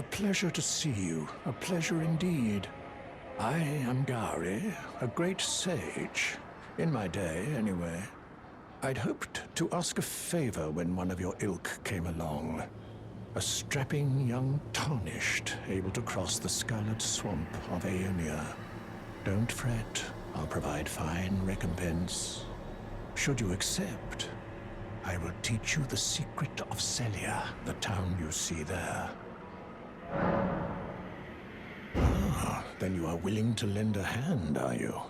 A pleasure to see you. A pleasure indeed. I am Gari, a great sage. In my day, anyway. I'd hoped to ask a favor when one of your ilk came along. A strapping young tarnished, able to cross the scarlet swamp of Aeonia. Don't fret, I'll provide fine recompense. Should you accept, I will teach you the secret of Celia, the town you see there. Ah, then you are willing to lend a hand, are you?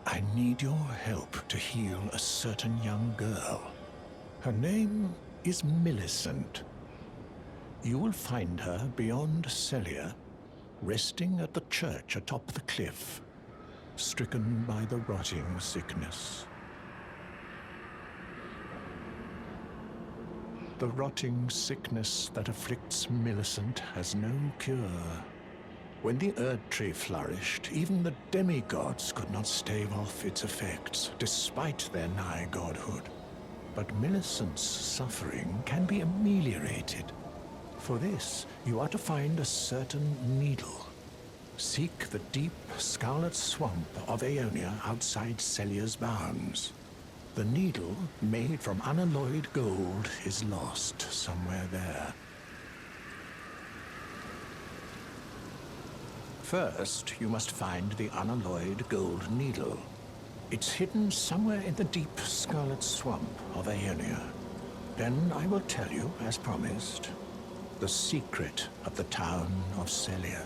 I need your help to heal a certain young girl. Her name is Millicent. You will find her beyond Celia, resting at the church atop the cliff, stricken by the rotting sickness. The rotting sickness that afflicts Millicent has no cure. When the Erd Tree flourished, even the demigods could not stave off its effects, despite their nigh godhood. But Millicent's suffering can be ameliorated. For this, you are to find a certain needle. Seek the deep, scarlet swamp of Aeonia outside Celia's bounds. The needle, made from unalloyed gold, is lost somewhere there. First, you must find the unalloyed gold needle. It's hidden somewhere in the deep scarlet swamp of Aeonia. Then I will tell you, as promised, the secret of the town of Celia.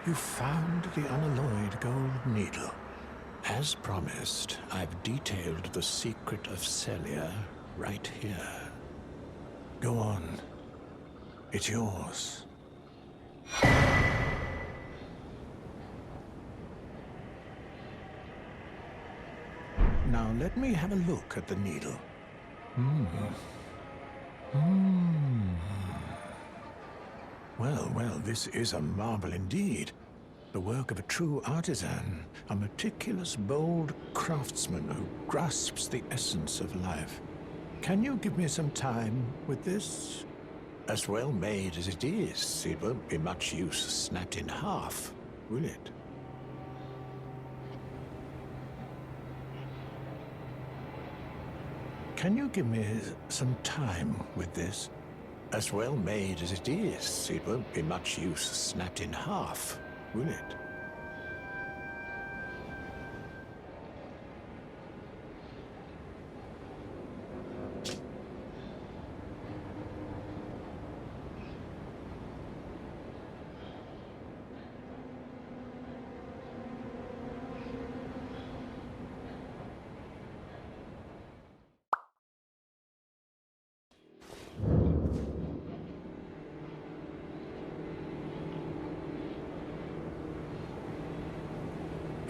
You found the unalloyed gold needle. As promised, I've detailed the secret of Celia right here. Go on. It's yours. Now let me have a look at the needle. Well, this is a marvel indeed. The work of a true artisan, a meticulous, bold craftsman who grasps the essence of life. Can you give me some time with this? As well made as it is, it won't be much use snapped in half, will it? Can you give me some time with this? As well made as it is, it won't be much use snapped in half, will it?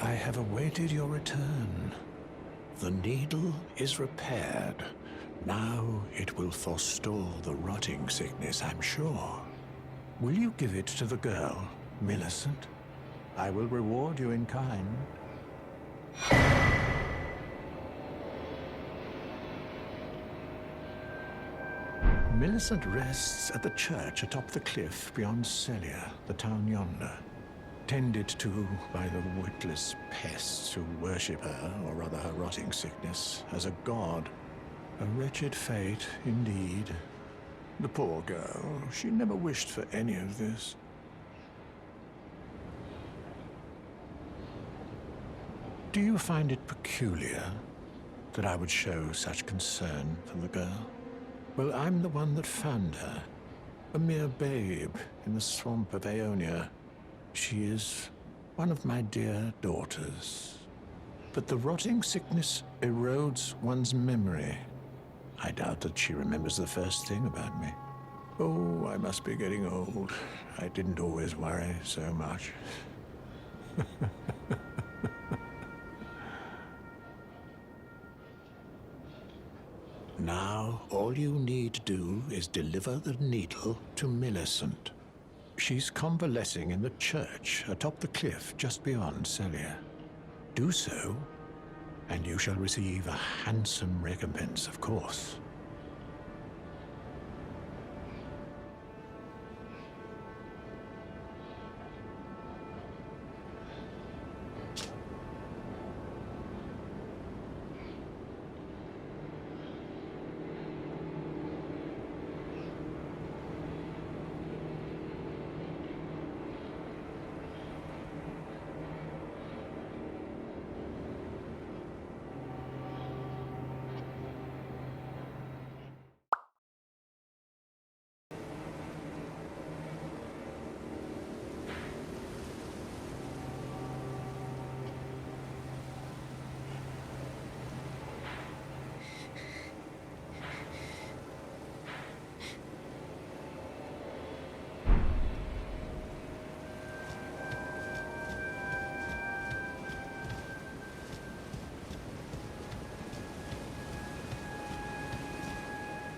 I have awaited your return. The needle is repaired. Now it will forestall the rotting sickness, I'm sure. Will you give it to the girl, Millicent? I will reward you in kind. Millicent rests at the church atop the cliff beyond Celia, the town yonder. Tended to by the witless pests who worship her, or rather her rotting sickness, as a god. A wretched fate, indeed. The poor girl, she never wished for any of this. Do you find it peculiar that I would show such concern for the girl? Well, I'm the one that found her, a mere babe in the swamp of Aeonia. She is one of my dear daughters. But the rotting sickness erodes one's memory. I doubt that she remembers the first thing about me. Oh, I must be getting old. I didn't always worry so much. Now, all you need to do is deliver the needle to Millicent. She's convalescing in the church atop the cliff just beyond Celia. Do so, and you shall receive a handsome recompense, of course.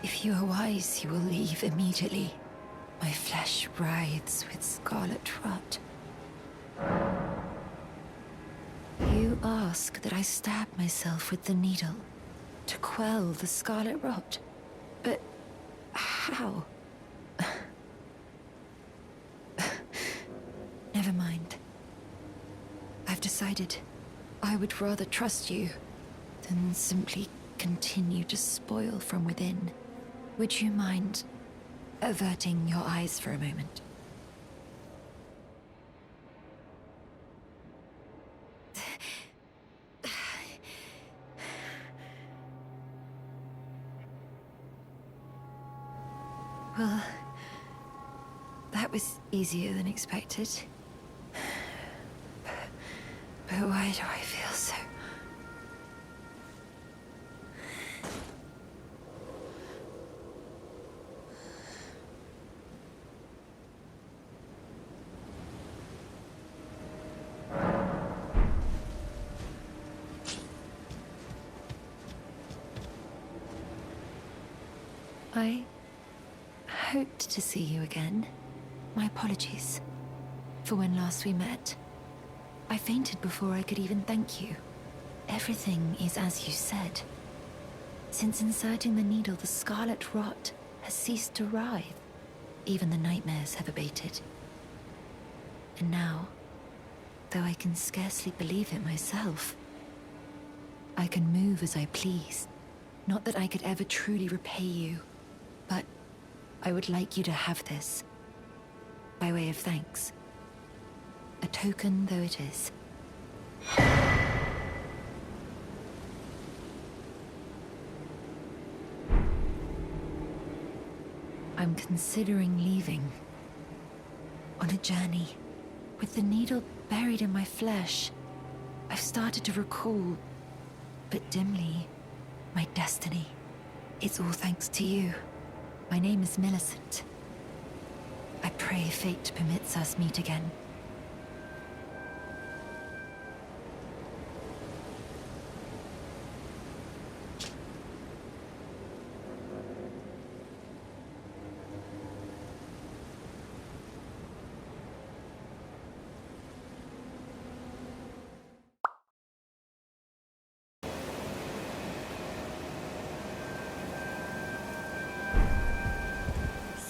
If you are wise, you will leave immediately. My flesh writhes with scarlet rot. You ask that I stab myself with the needle to quell the scarlet rot. But how? Never mind. I've decided I would rather trust you than simply continue to spoil from within. Would you mind averting your eyes for a moment? Well, that was easier than expected. But why do I feel so... I hoped to see you again. My apologies for when last we met. I fainted before I could even thank you. Everything is as you said. Since inserting the needle, the scarlet rot has ceased to writhe. Even the nightmares have abated. And now, though I can scarcely believe it myself, I can move as I please. Not that I could ever truly repay you, but I would like you to have this, by way of thanks. A token though it is. I'm considering leaving. On a journey. With the needle buried in my flesh, I've started to recall, but dimly, my destiny. It's all thanks to you. My name is Millicent. I pray fate permits us meet again.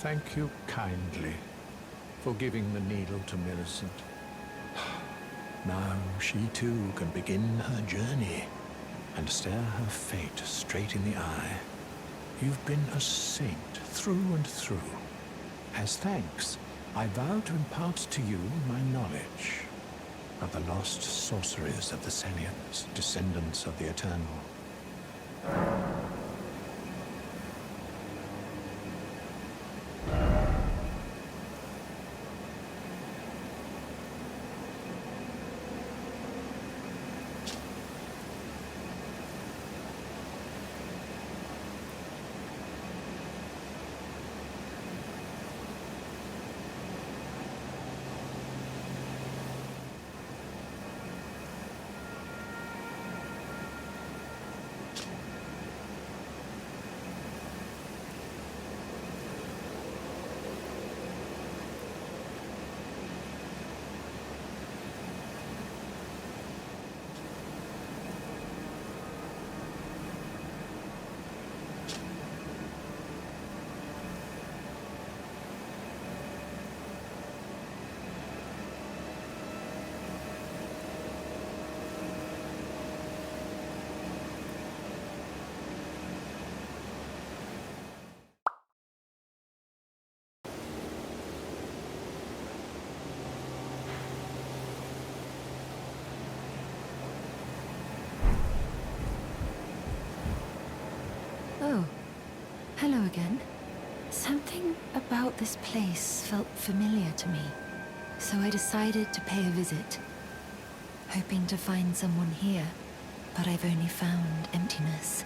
Thank you kindly for giving the needle to Millicent. Now she too can begin her journey and stare her fate straight in the eye. You've been a saint through and through. As thanks, I vow to impart to you my knowledge of the lost sorceries of the Selians, descendants of the Eternal. Oh, hello again. Something about this place felt familiar to me, so I decided to pay a visit, hoping to find someone here, but I've only found emptiness.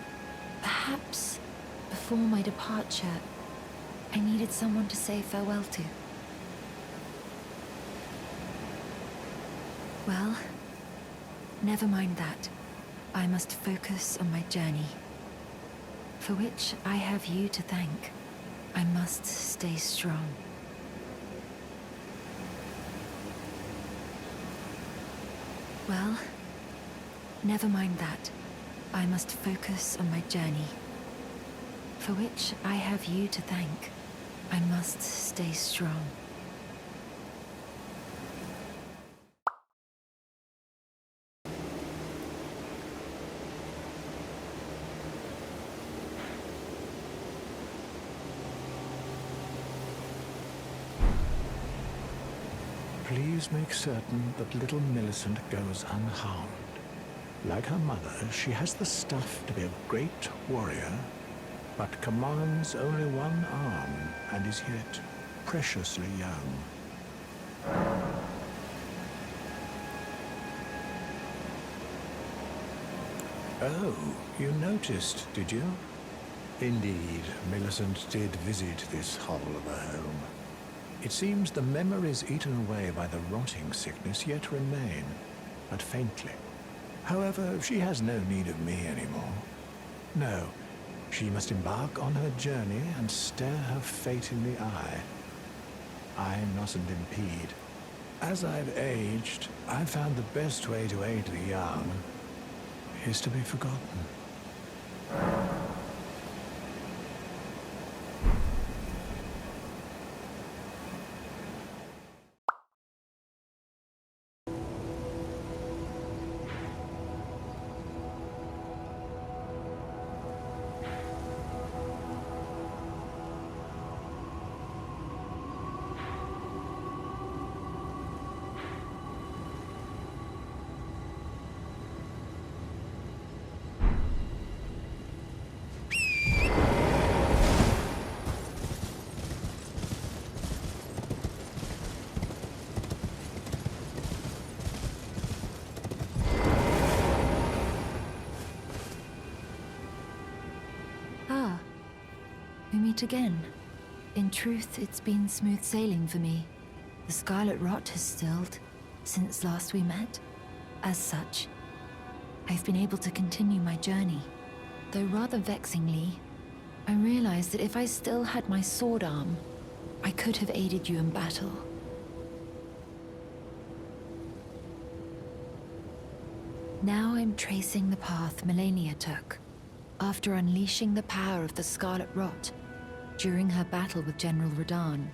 Perhaps, before my departure, I needed someone to say farewell to. Well, never mind that. I must focus on my journey, for which I have you to thank. I must stay strong. Well, never mind that. I must focus on my journey, for which I have you to thank. I must stay strong. Please make certain that little Millicent goes unharmed. Like her mother, she has the stuff to be a great warrior, but commands only one arm and is yet preciously young. Oh, you noticed, did you? Indeed, Millicent did visit this hovel of a home. It seems the memories eaten away by the rotting sickness yet remain, but faintly. However, she has no need of me anymore. No, she must embark on her journey and stare her fate in the eye. I mustn't impede. As I've aged, I've found the best way to aid the young is to be forgotten. We meet again. In truth, it's been smooth sailing for me. The scarlet rot has stilled since last we met. As such, I've been able to continue my journey. Though rather vexingly, I realized that if I still had my sword arm, I could have aided you in battle. Now I'm tracing the path Malenia took, after unleashing the power of the Scarlet Rot during her battle with General Radahn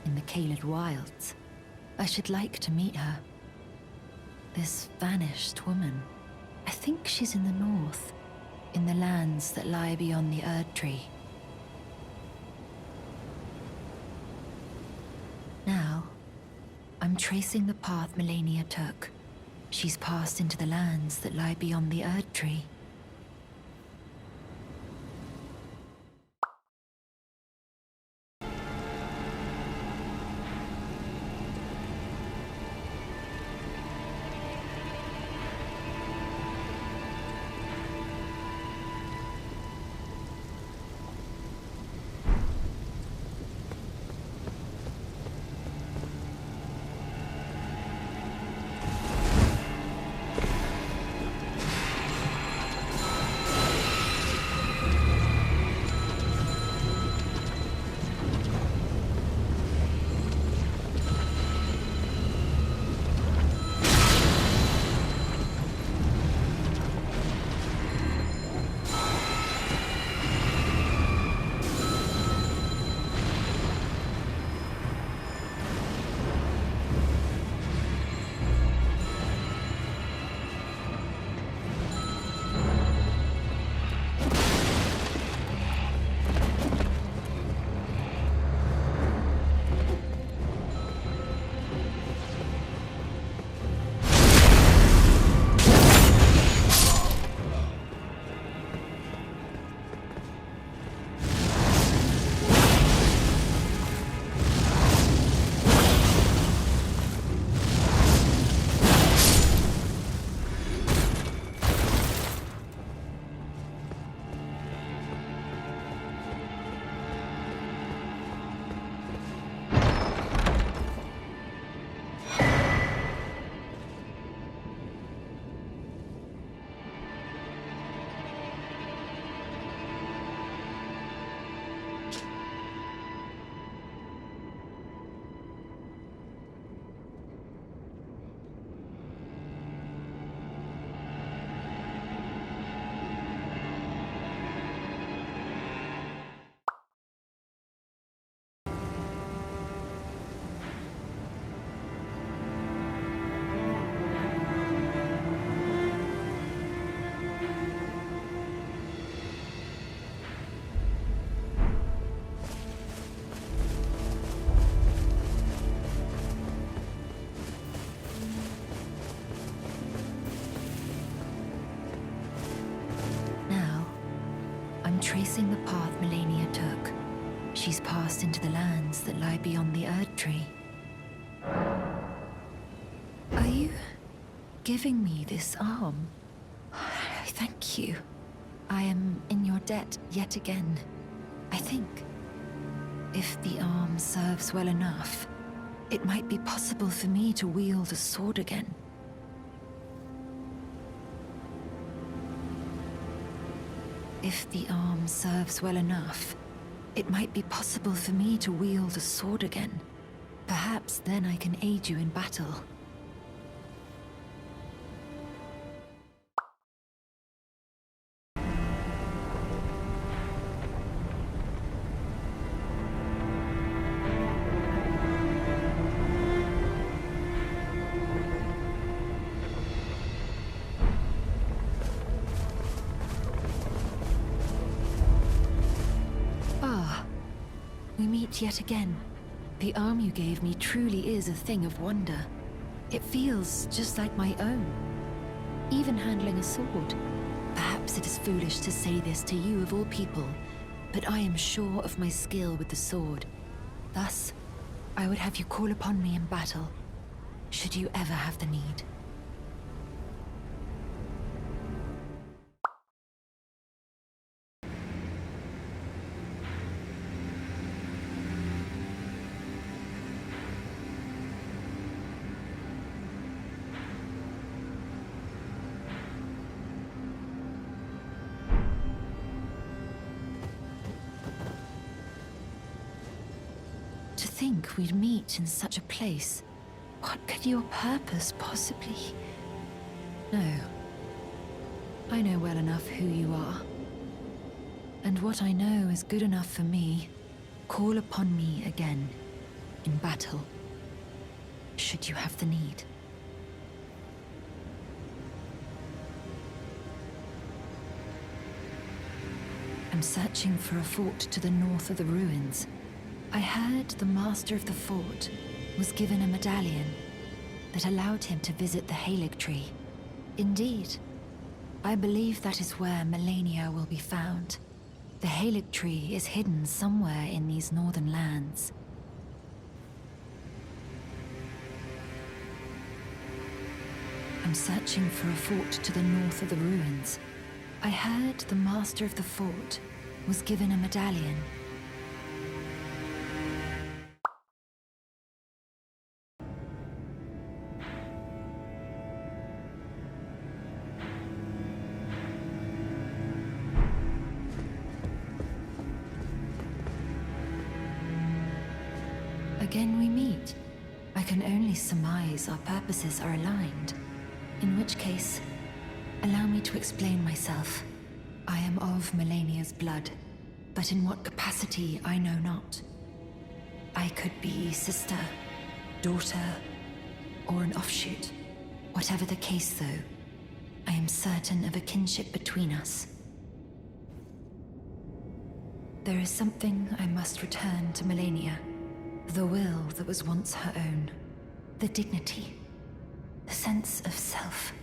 in the Caelid Wilds. I should like to meet her. This vanished woman. I think she's in the north, in the lands that lie beyond the Erd Tree. Now, I'm tracing the path Malenia took. She's passed into the lands that lie beyond the Erd Tree. Tracing the path Malenia took, she's passed into the lands that lie beyond the Erd Tree. Are you giving me this arm? Thank you. I am in your debt yet again. I think if the arm serves well enough, it might be possible for me to wield a sword again. If the arm serves well enough, it might be possible for me to wield a sword again. Perhaps then I can aid you in battle. We meet yet again. The arm you gave me truly is a thing of wonder. It feels just like my own. Even handling a sword. Perhaps it is foolish to say this to you of all people, but I am sure of my skill with the sword. Thus, I would have you call upon me in battle, should you ever have the need. To think we'd meet in such a place. What could your purpose possibly... No. I know well enough who you are. And what I know is good enough for me. Call upon me again, in battle, should you have the need. I'm searching for a fort to the north of the ruins. I heard the master of the fort was given a medallion that allowed him to visit the Halig tree. Indeed, I believe that is where Malenia will be found. The Halig tree is hidden somewhere in these northern lands. I'm searching for a fort to the north of the ruins. I heard the master of the fort was given a medallion. Again we meet. I can only surmise our purposes are aligned. In which case, allow me to explain myself. I am of Malenia's blood, but in what capacity I know not. I could be sister, daughter, or an offshoot. Whatever the case though, I am certain of a kinship between us. There is something I must return to Malenia. The will that was once her own. The dignity. The sense of self.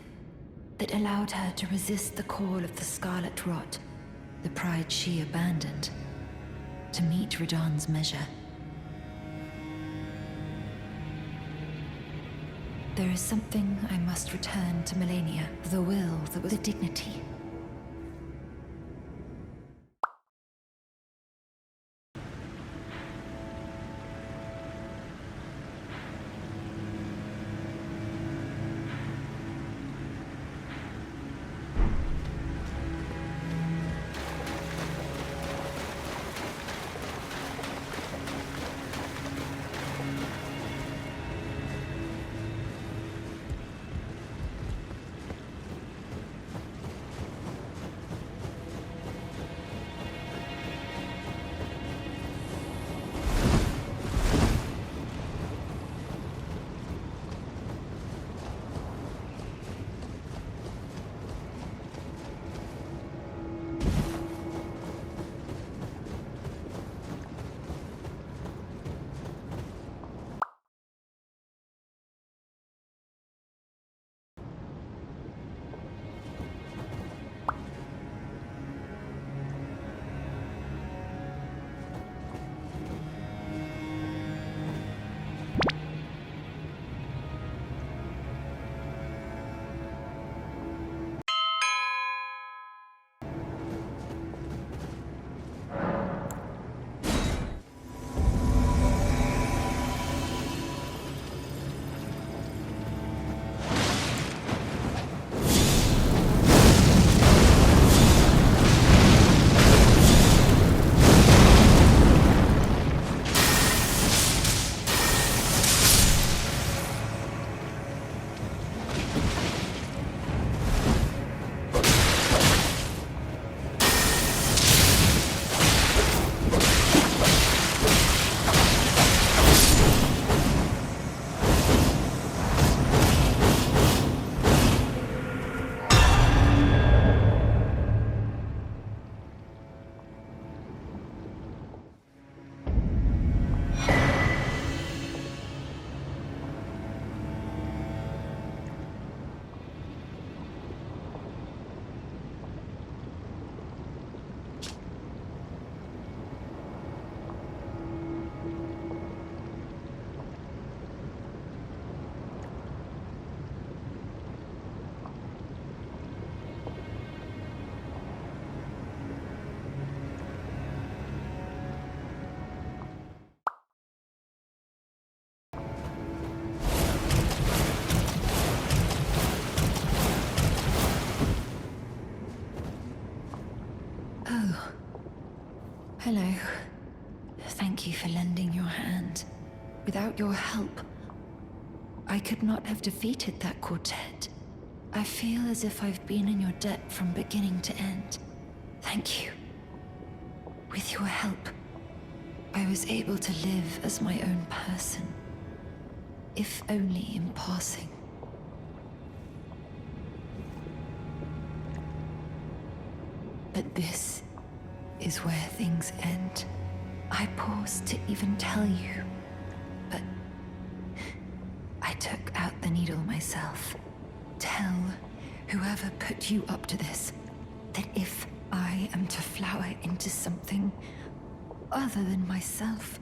That allowed her to resist the call of the Scarlet Rot. The pride she abandoned. To meet Radahn's measure. There is something I must return to Malenia. The will that was the dignity. Hello. Thank you for lending your hand. Without your help, I could not have defeated that quartet. I feel as if I've been in your debt from beginning to end. Thank you. With your help, I was able to live as my own person, if only in passing. But this is where things end. I paused to even tell you, but I took out the needle myself. Tell whoever put you up to this that if I am to flower into something other than myself,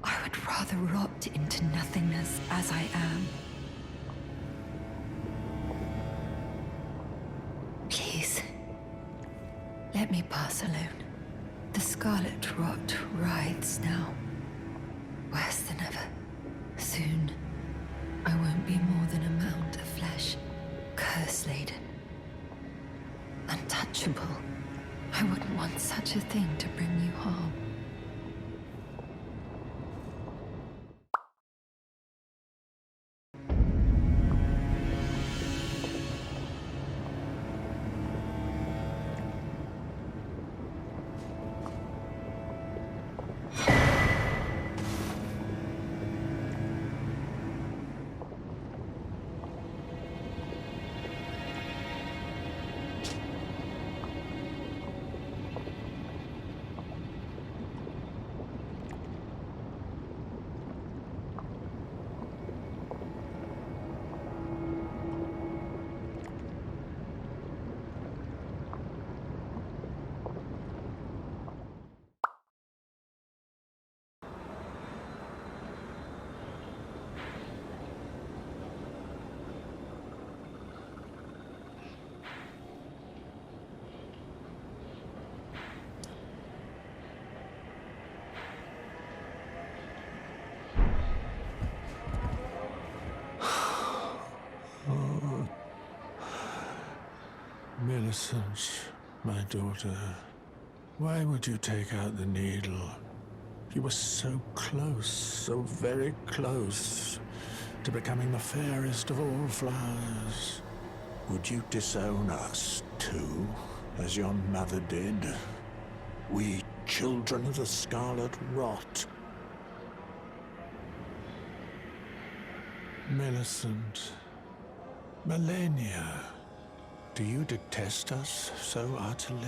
I would rather rot into nothingness as I am. Please, let me pass alone. The scarlet rot writhes now, worse than ever. Soon, I won't be more than a mound of flesh, curse-laden. Untouchable. I wouldn't want such a thing to bring you harm. Millicent, my daughter, why would you take out the needle? You were so close, so very close to becoming the fairest of all flowers. Would you disown us, too, as your mother did? We children of the scarlet rot. Millicent, Malenia, do you detest us so utterly?